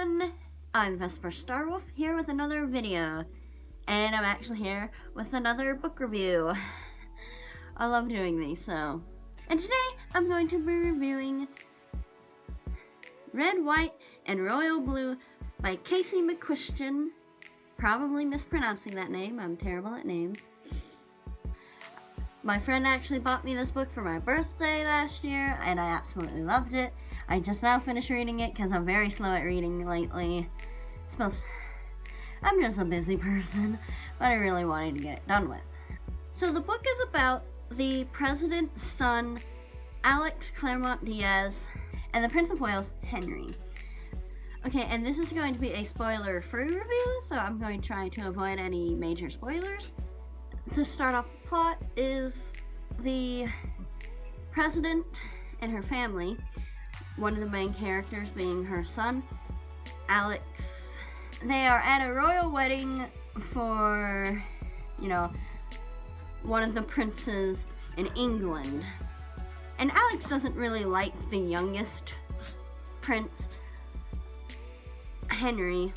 everyone! I'm Vesper Starwolf here with another video, and I'm actually here with another book review. I love doing these, and today I'm going to be reviewing Red, White, and Royal Blue by Casey McQuistion. Probably mispronouncing that name, I'm terrible at names. My friend actually bought me this book for my birthday last year, and I absolutely loved it. I just now finished reading it because I'm very slow at reading lately. I'm just a busy person, but I really wanted to get it done with. So the book is about the president's son, Alex Claremont Diaz, and the Prince of Wales, Henry. Okay, and this is going to be a spoiler-free review, so I'm going to try to avoid any major spoilers. To start off the plot is the president and her family, one of the main characters being her son, Alex. They are at a royal wedding for, one of the princes in England. And Alex doesn't really like the youngest prince, Henry.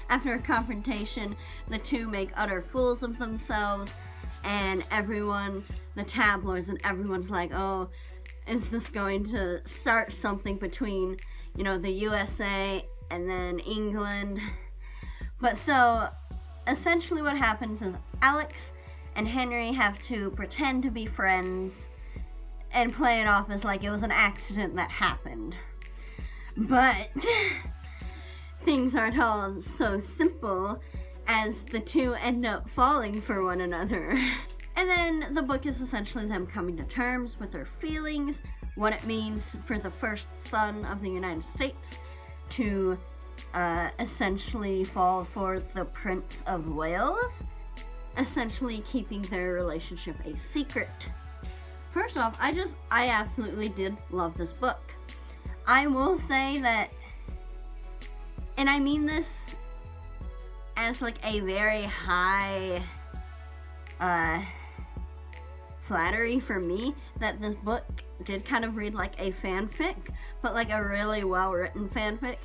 After a confrontation, the two make utter fools of themselves, and everyone, the tabloids and everyone's like, oh, is this going to start something between, the USA and then England? But so, essentially what happens is Alex and Henry have to pretend to be friends and play it off as like it was an accident that happened. But things aren't all so simple, as the two end up falling for one another. And then the book is essentially them coming to terms with their feelings, what it means for the first son of the United States to essentially fall for the Prince of Wales, essentially keeping their relationship a secret. First off, I absolutely did love this book. I will say that, and I mean this as like a very high flattery for me, that this book did kind of read like a fanfic, but like a really well written fanfic.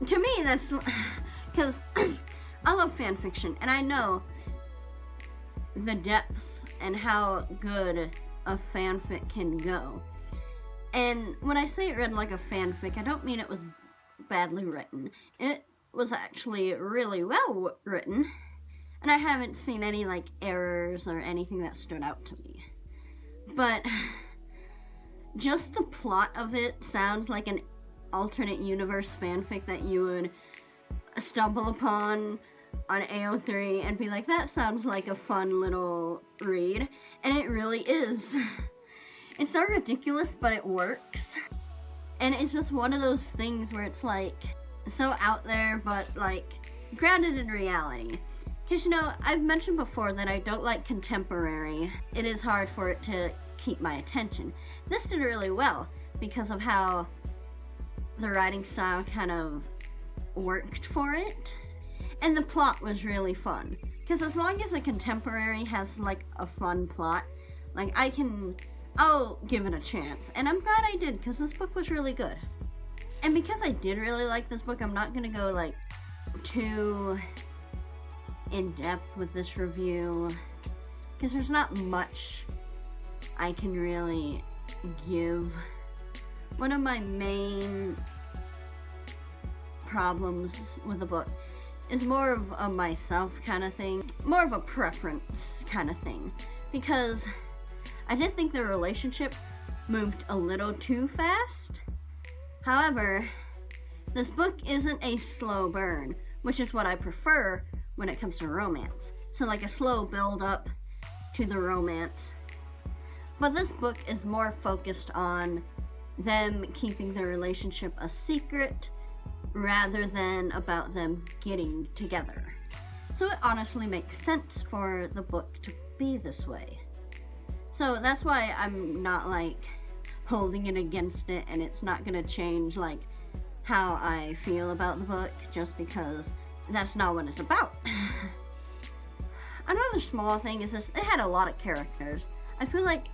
To me, that's because I love fan fiction, and I know the depth and how good a fanfic can go. And when I say it read like a fanfic, I don't mean it was badly written. It was actually really well written, and I haven't seen any like errors or anything that stood out to me. But just the plot of it sounds like an alternate universe fanfic that you would stumble upon on AO3 and be like, that sounds like a fun little read, and it really is. It's so ridiculous, but it works. And it's just one of those things where it's like so out there, but like grounded in reality. Because I've mentioned before that I don't like contemporary. It is hard for it to keep my attention. This did really well because of how the writing style kind of worked for it. And the plot was really fun. Because as long as a contemporary has like a fun plot, like I'll give it a chance. And I'm glad I did, because this book was really good. And because I did really like this book, I'm not going to go like too in depth with this review, because there's not much I can really give. One of my main problems with the book is more of a myself kind of thing, more of a preference kind of thing, because I did think the relationship moved a little too fast. However, this book isn't a slow burn, which is what I prefer when it comes to romance. So like a slow build up to the romance. But this book is more focused on them keeping their relationship a secret rather than about them getting together. So it honestly makes sense for the book to be this way. So that's why I'm not like holding it against it, and it's not gonna change like how I feel about the book just because that's not what it's about. Another small thing is this, it had a lot of characters. I feel like,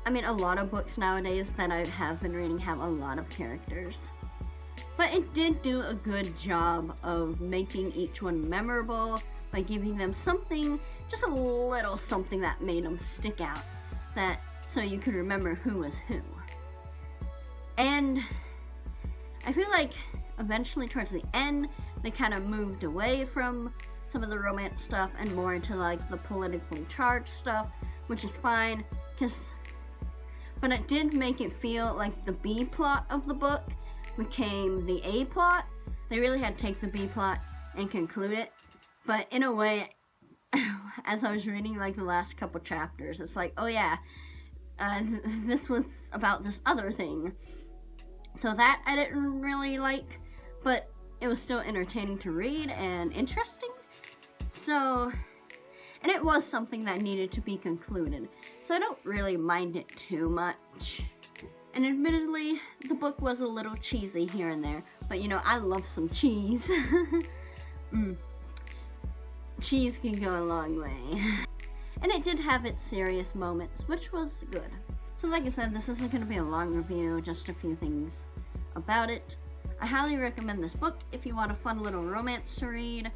a lot of books nowadays that I have been reading have a lot of characters. But it did do a good job of making each one memorable by giving them something, just a little something that made them stick out, that so you could remember who was who. And I feel like eventually towards the end, they kind of moved away from some of the romance stuff and more into like the politically charged stuff, which is fine, but it did make it feel like the B plot of the book became the A plot. They really had to take the B plot and conclude it, but in a way, as I was reading like the last couple chapters, it's like, oh yeah, this was about this other thing. So that I didn't really like, but it was still entertaining to read and interesting. So, and it was something that needed to be concluded, so I don't really mind it too much. And admittedly, the book was a little cheesy here and there, but you know, I love some cheese. Cheese can go a long way. And it did have its serious moments, which was good. So like I said, this isn't going to be a long review, just a few things about it. I highly recommend this book if you want a fun little romance to read.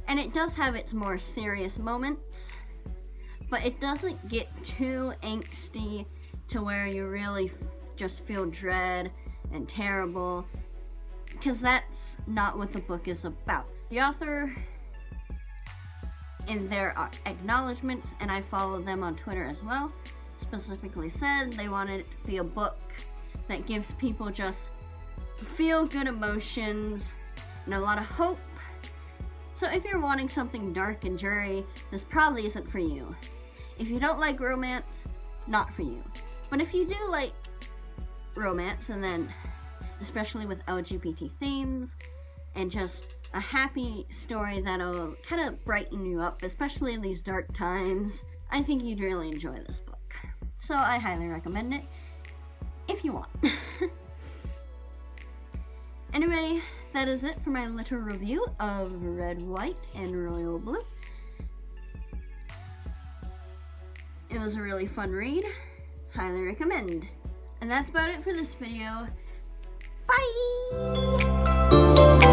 And it does have its more serious moments, but it doesn't get too angsty to where you really just feel dread and terrible, because that's not what the book is about. The author, in their acknowledgments, and I follow them on Twitter as well, specifically said they wanted it to be a book that gives people just feel good emotions and a lot of hope. So if you're wanting something dark and dreary, this probably isn't for you. If you don't like romance, not for you. But if you do like romance, and then especially with LGBT themes and just a happy story that'll kind of brighten you up, especially in these dark times, I think you'd really enjoy this book. So I highly recommend it if you want. Anyway, that is it for my little review of Red, White, and Royal Blue. It was a really fun read. Highly recommend. And that's about it for this video. Bye!